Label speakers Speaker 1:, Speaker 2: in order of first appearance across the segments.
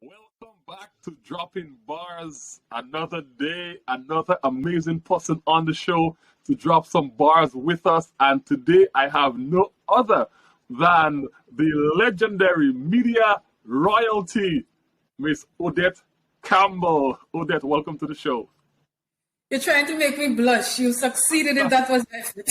Speaker 1: Welcome back to Dropping Bars. Another day, another amazing person on the show to drop some bars with us. And today I have no other than the legendary media royalty, Miss Odette Campbell. Odette, welcome to the show.
Speaker 2: You're trying to make me blush. You succeeded if that was effort.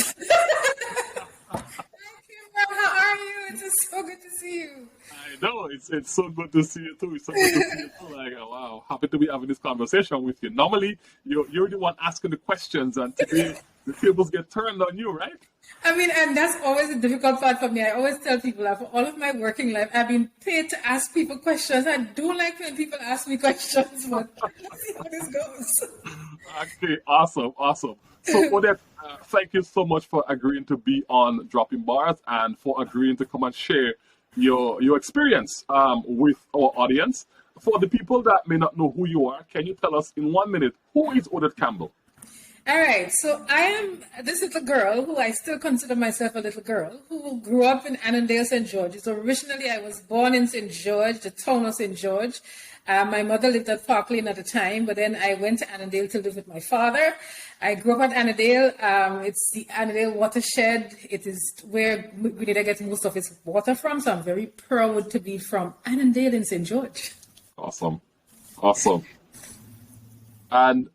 Speaker 2: Hi, Kimron. How are you? It's so good to see you.
Speaker 1: I know, it's so good to see you too. It's so good to see you too. Like, wow, happy to be having this conversation with you. Normally, you're the one asking the questions, and today the tables get turned on you, right?
Speaker 2: I mean, and that's always a difficult part for me. I always tell people that for all of my working life, I've been paid to ask people questions. I don't like when people ask me questions, but let's see how this goes.
Speaker 1: Okay, awesome. So, Odette, thank you so much for agreeing to be on Dropping Bars and for agreeing to come and share your experience with our audience. For the people that may not know who you are, can you tell us in 1 minute, who is Odette Campbell?
Speaker 2: All right, so I am this little girl who I still consider myself a little girl who grew up in Annandale, St. George. So originally I was born in St. George, the town of St. George. My mother lived at Park Lane at the time, but then I went to Annandale to live with my father. I grew up at Annandale. It's the Annandale watershed. It is where Grenada gets most of its water from. So I'm very proud to be from Annandale in St. George.
Speaker 1: Awesome. And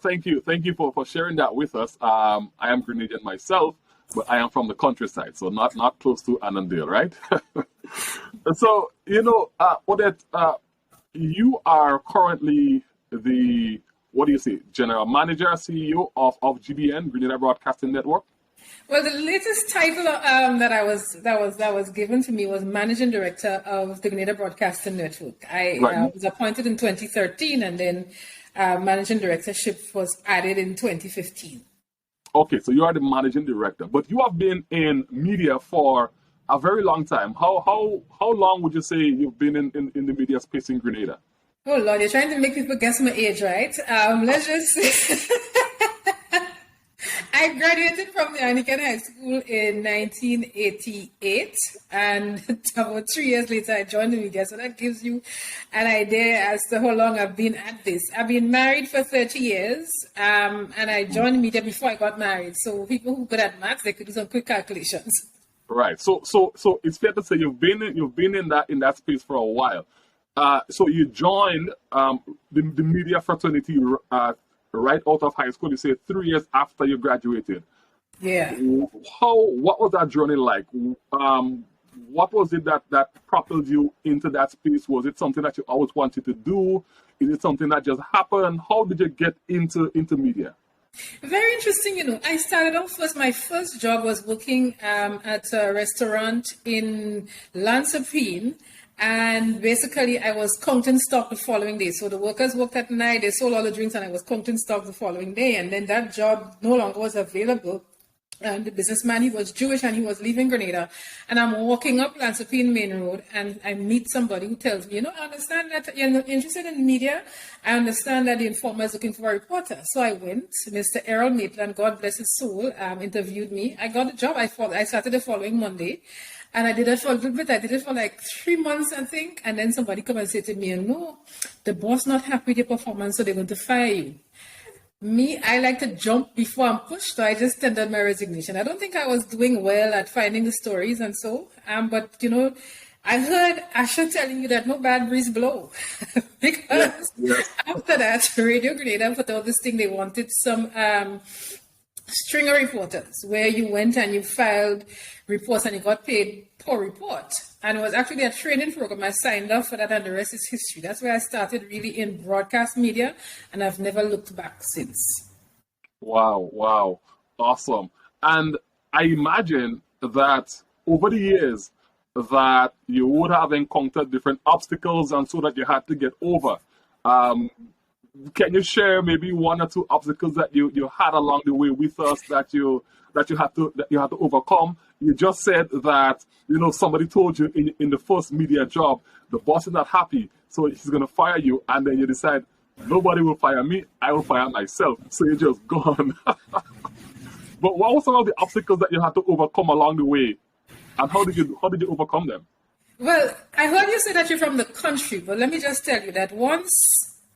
Speaker 1: thank you for sharing that with us. I am Grenadian myself, but I am from the countryside, so not close to Annandale, right? So Odette, you are currently the general manager, CEO of GBN, Grenada Broadcasting Network.
Speaker 2: Well, the latest title that was given to me was Managing Director of the Grenada Broadcasting Network. I was appointed in 2013, and then Managing Directorship was added in 2015.
Speaker 1: Okay, so you are the Managing Director, but you have been in media for a very long time. How long would you say you've been in the media space in Grenada?
Speaker 2: Oh Lord, you're trying to make people guess my age, right? Let's just say I graduated from the Anglican High School in 1988, and about 3 years later, I joined the media. So that gives you an idea as to how long I've been at this. I've been married for 30 years, and I joined the media before I got married. So people who are good at maths, they could do some quick calculations.
Speaker 1: Right. So it's fair to say you've been in that space for a while. So you joined the media fraternity right out of high school. You say 3 years after you graduated.
Speaker 2: Yeah.
Speaker 1: What was that journey like? What was it that propelled you into that space? Was it something that you always wanted to do? Is it something that just happened? How did you get into media?
Speaker 2: Very interesting. I started off my first job was working at a restaurant in Lansapine. And basically, I was counting stock the following day. So the workers worked at night, they sold all the drinks, and I was counting stock the following day. And then that job no longer was available. And the businessman, he was Jewish, and he was leaving Grenada. And I'm walking up Lansapine Main Road, and I meet somebody who tells me, I understand that you're interested in media. I understand that the Informer is looking for a reporter. So I went. Mr. Errol Maitland, God bless his soul, interviewed me. I got the job. I started the following Monday. And I did it for a little bit. I did it for like 3 months, I think. And then somebody come and say to me, no, the boss not happy with your performance, so they're going to fire you. Me, I like to jump before I'm pushed, so I just tendered my resignation. I don't think I was doing well at finding the stories and so. But, I heard Asha telling you that no bad breeze blow. Because after that, Radio Grenada put out this thing, they wanted some stringer reporters where you went and you filed reports and you got paid per report. And it was actually a training program. I signed up for that, and the rest is history. That's where I started really in broadcast media, and I've never looked back since.
Speaker 1: Wow. Awesome. And I imagine that over the years that you would have encountered different obstacles and so that you had to get over. Can you share maybe one or two obstacles that you had along the way with us that you had to overcome? You just said that somebody told you in the first media job the boss is not happy, so he's going to fire you, and then you decide nobody will fire me, I will fire myself. So you're just gone. But what were some of the obstacles that you had to overcome along the way, and how did you overcome them?
Speaker 2: Well, I heard you say that you're from the country, but let me just tell you that once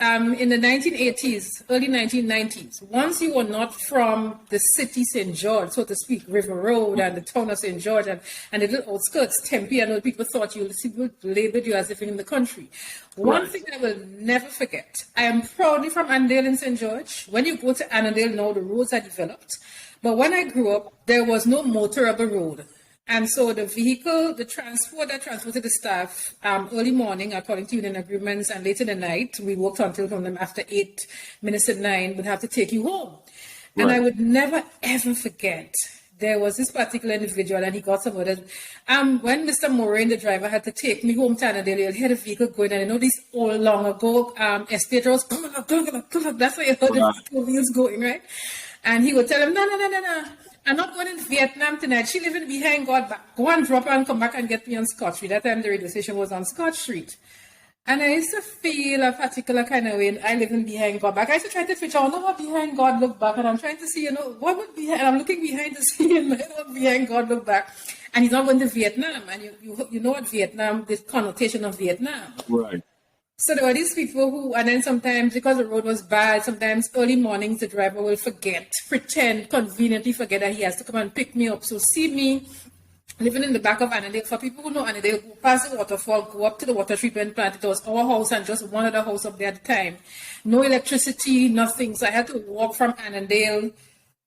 Speaker 2: in the 1980s, early 1990s, once you were not from the city St. George, so to speak, River Road and the town of St. George and the little outskirts, Tempe, and all people thought you labeled you as if in the country. One thing I will never forget, I am proudly from Annandale in St. George. When you go to Annandale now, the roads are developed. But when I grew up, there was no motorable road. And so the vehicle, the transport that transported the staff early morning, according to union agreements, and late in the night, we worked until from them after 8 minutes at 9, would have to take you home. Right. And I would never, ever forget, there was this particular individual, and he got some orders. When Mr. Moraine, the driver, had to take me home to Annandale, you'll hear the vehicle going, and I know these old, long ago estate roads, that's why you heard the wheels going, right? And he would tell him, no. I'm not going in Vietnam tonight. She living behind God back. Go and drop her and come back and get me on Scott Street. That time the radio station was on Scott Street. And I used to feel a particular kind of way. I live in behind God back. I used to try to figure out what behind God look back. And I'm trying to see, what would behind, and I'm looking behind to see what behind God look back. And he's not going to Vietnam. And you know what Vietnam, the connotation of Vietnam.
Speaker 1: Right.
Speaker 2: So there were these people who, and then sometimes because the road was bad, sometimes early mornings the driver will conveniently forget that he has to come and pick me up. So see me living in the back of Annandale. For people who know Annandale, go past the waterfall, go up to the water treatment plant. It was our house and just one other house up there at the time. No electricity, nothing. So I had to walk from Annandale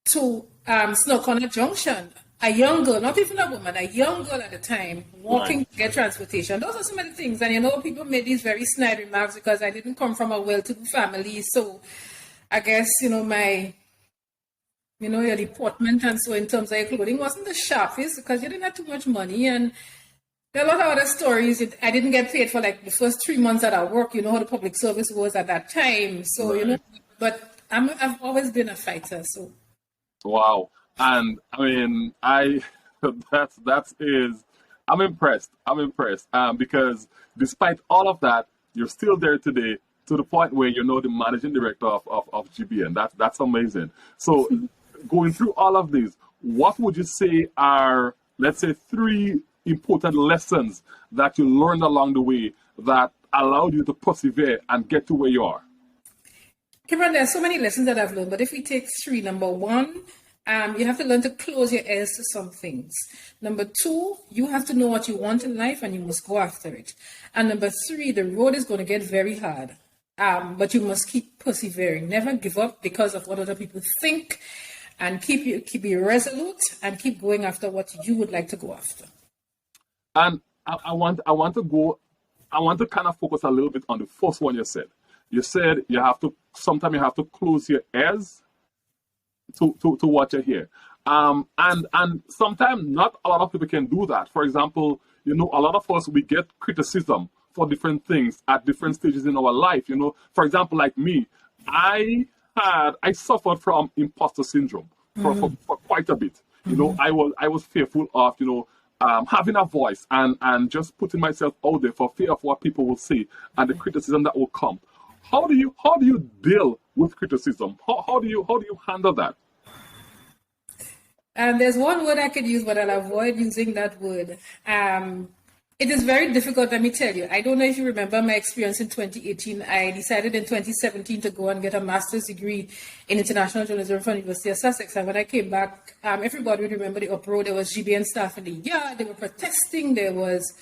Speaker 2: to Snoqualmie Junction. A young girl, not even a woman, a young girl at the time, walking to get transportation. Those are some of the things. And, people made these very snide remarks because I didn't come from a well-to-do family. So I guess, my, your deportment and so in terms of your clothing wasn't the sharpest because you didn't have too much money. And there are a lot of other stories. I didn't get paid for like the first 3 months that I worked. You know how the public service was at that time. So, but I've always been a fighter. So.
Speaker 1: Wow. And I mean, I'm impressed. Because despite all of that, you're still there today to the point where you're now the managing director of GBN. That's amazing. So going through all of these, what would you say are, let's say, 3 important lessons that you learned along the way that allowed you to persevere and get to where you are?
Speaker 2: Kimron, there are so many lessons that I've learned, but if we take 3, number 1, you have to learn to close your ears to some things. Number 2, you have to know what you want in life and you must go after it. And number 3, the road is going to get very hard, but you must keep persevering. Never give up because of what other people think, and keep resolute and keep going after what you would like to go after.
Speaker 1: And I want to kind of focus a little bit on the first one you said. You said sometimes you have to close your ears to what you hear. And sometimes not a lot of people can do that. For example, a lot of us, we get criticism for different things at different stages in our life. For example, like me, I suffered from imposter syndrome for quite a bit. I was fearful of, having a voice and just putting myself out there for fear of what people will say and the criticism that will come. How do you deal with criticism? How do you handle that?
Speaker 2: There's one word I could use, but I'll avoid using that word. It is very difficult, let me tell you. I don't know if you remember my experience in 2018. I decided in 2017 to go and get a master's degree in international journalism from the University of Sussex. And when I came back, everybody would remember the uproar. There was GBN staff in the yard. They were protesting. There was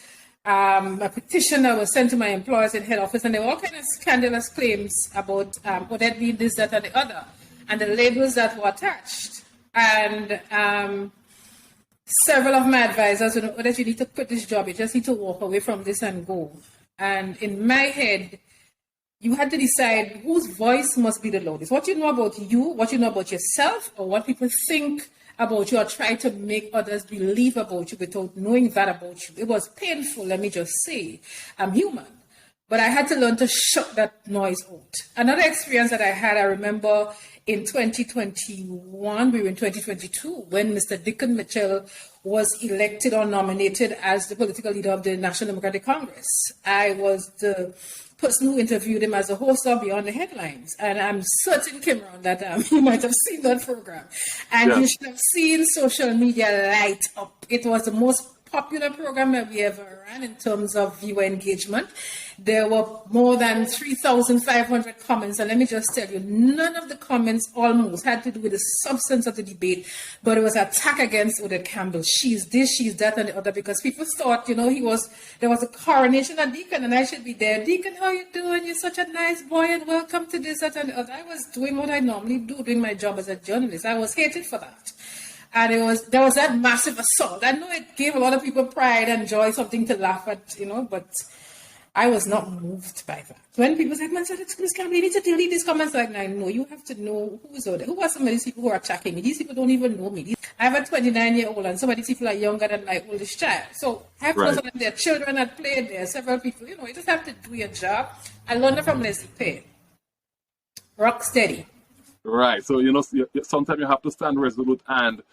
Speaker 2: a petition that was sent to my employers in head office, and there were all kinds of scandalous claims about Odette being this, that, and the other, and the labels that were attached. And several of my advisors would know, Odette, you need to quit this job. You just need to walk away from this and go. And in my head, you had to decide whose voice must be the loudest. What you know about you, what you know about yourself, or what people think about you, or try to make others believe about you without knowing that about you. It was painful, let me just say. I'm human. But I had to learn to shut that noise out. Another experience that I had, I remember in 2021, we were in 2022, when Mr. Dickon Mitchell was elected or nominated as the political leader of the National Democratic Congress. I was the person who interviewed him as a host of Beyond the Headlines. And I'm certain, Kimron, that you might have seen that program. And you should have seen social media light up. It was the most popular program that we ever ran in terms of viewer engagement. There were more than 3,500 comments. And let me just tell you, none of the comments almost had to do with the substance of the debate, but it was an attack against Odette Campbell. She's this, she's that, and the other, because people thought, there was a coronation of Deacon, and I should be there. Deacon, how you doing? You're such a nice boy, and welcome to this, that, and the other. I was doing what I normally do, doing my job as a journalist. I was hated for that. And there was that massive assault. I know it gave a lot of people pride and joy, something to laugh at, but I was not moved by that. When people say, man, Miss Campbell, you need to delete these comments, like, no, you have to know who are some of these people who are attacking me. These people don't even know me. I have a 29-year-old, and some of these people are younger than my oldest child. So I have to know that their children had played there, several people. You just have to do your job. I learned it from Leslie Payne. Rock steady.
Speaker 1: Right. So, sometimes you have to stand resolute and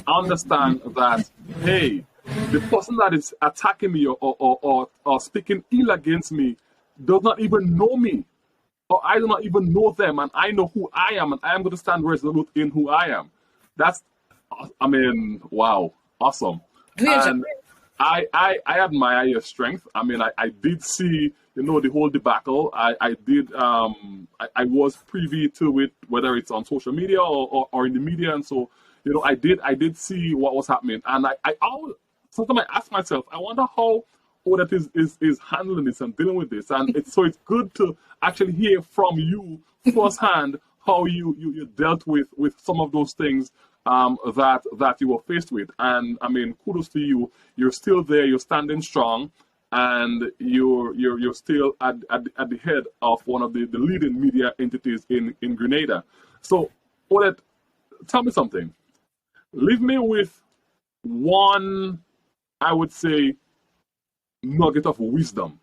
Speaker 1: understand that, hey, the person that is attacking me or speaking ill against me does not even know me, or I do not even know them, and I know who I am, and I am going to stand resolute in who I am. Wow, awesome. And I admire your strength. I did see, the whole debacle. I was privy to it, whether it's on social media or in the media, and so, I did see what was happening, and sometimes I ask myself, I wonder how Odette is handling this and dealing with this, and it's good to actually hear from you firsthand how you dealt with some of those things that you were faced with. And kudos to you. You're still there. You're standing strong, and you're still at the head of one of the leading media entities in Grenada. So, Odette, tell me something. Leave me with one, I would say, nugget of wisdom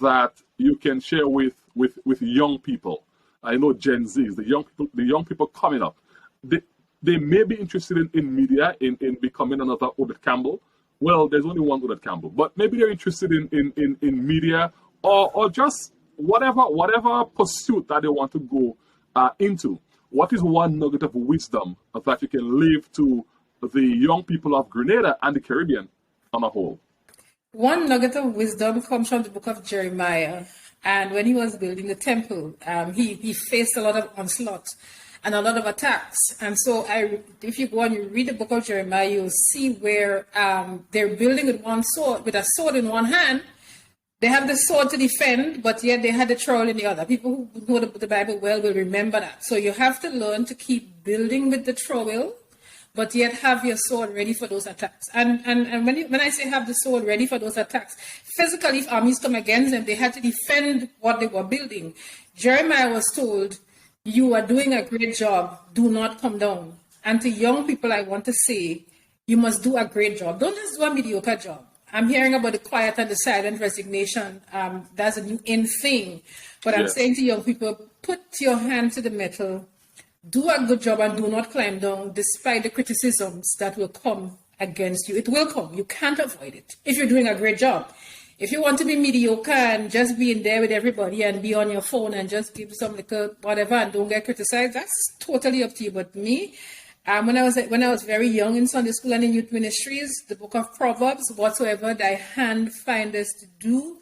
Speaker 1: that you can share with young people. I know Gen Zs, the young people coming up. They may be interested in media, in becoming another Odette Campbell. Well, there's only one Odette Campbell, but maybe they're interested in media or just whatever pursuit that they want to go into. What is one nugget of wisdom that you can leave to the young people of Grenada and the Caribbean on a whole?
Speaker 2: One nugget of wisdom comes from the book of Jeremiah. And when he was building the temple, he faced a lot of onslaught and a lot of attacks. And so if you go and you read the book of Jeremiah, you'll see where they're building with a sword in one hand. They have the sword to defend, but yet they had the trowel in the other. People who know the Bible well will remember that. So you have to learn to keep building with the trowel, but yet have your sword ready for those attacks. And when I say have the sword ready for those attacks, physically, if armies come against them, they had to defend what they were building. Jeremiah was told, you are doing a great job, do not come down. And to young people, I want to say, you must do a great job. Don't just do a mediocre job. I'm hearing about the quiet and the silent resignation. That's a new in thing. But I'm saying to young people, put your hand to the metal, do a good job, and do not climb down despite the criticisms that will come against you. It will come. You can't avoid it if you're doing a great job. If you want to be mediocre and just be in there with everybody and be on your phone and just give some little whatever and don't get criticized, that's totally up to you. But me, when I was very young in Sunday school and in youth ministries, the book of Proverbs, whatsoever thy hand findeth to do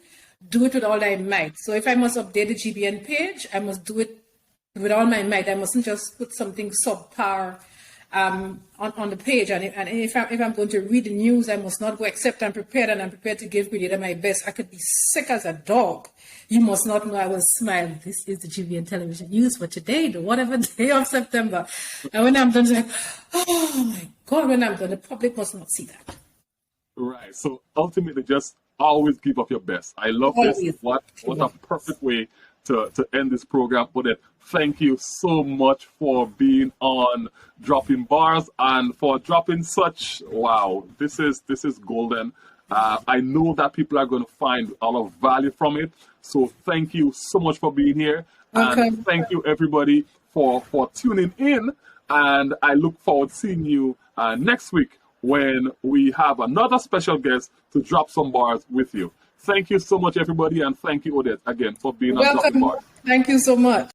Speaker 2: it with all thy might. So if I must update the GBN page, I must do it with all my might. I mustn't just put something subpar on the page. And if I'm going to read the news, I must not go except I'm prepared, and I'm prepared to give Grenada my best. I could be sick as a dog. You must not know I will smile. This is the GBN television news for today, the whatever day of September. And when I'm done, it's like, oh my God, when I'm done, the public must not see that.
Speaker 1: Right. So ultimately, just always give up your best. I love this. What a perfect way to end this program. Odette, thank you so much for being on Dropping Bars and for dropping such, wow, this is golden. I know that people are going to find a lot of value from it. So thank you so much for being here. Okay. And thank you everybody for tuning in. And I look forward to seeing you next week when we have another special guest to drop some bars with you. Thank you so much, everybody, and thank you, Odette, again, for being on Dropping Bars.
Speaker 2: Thank you so much.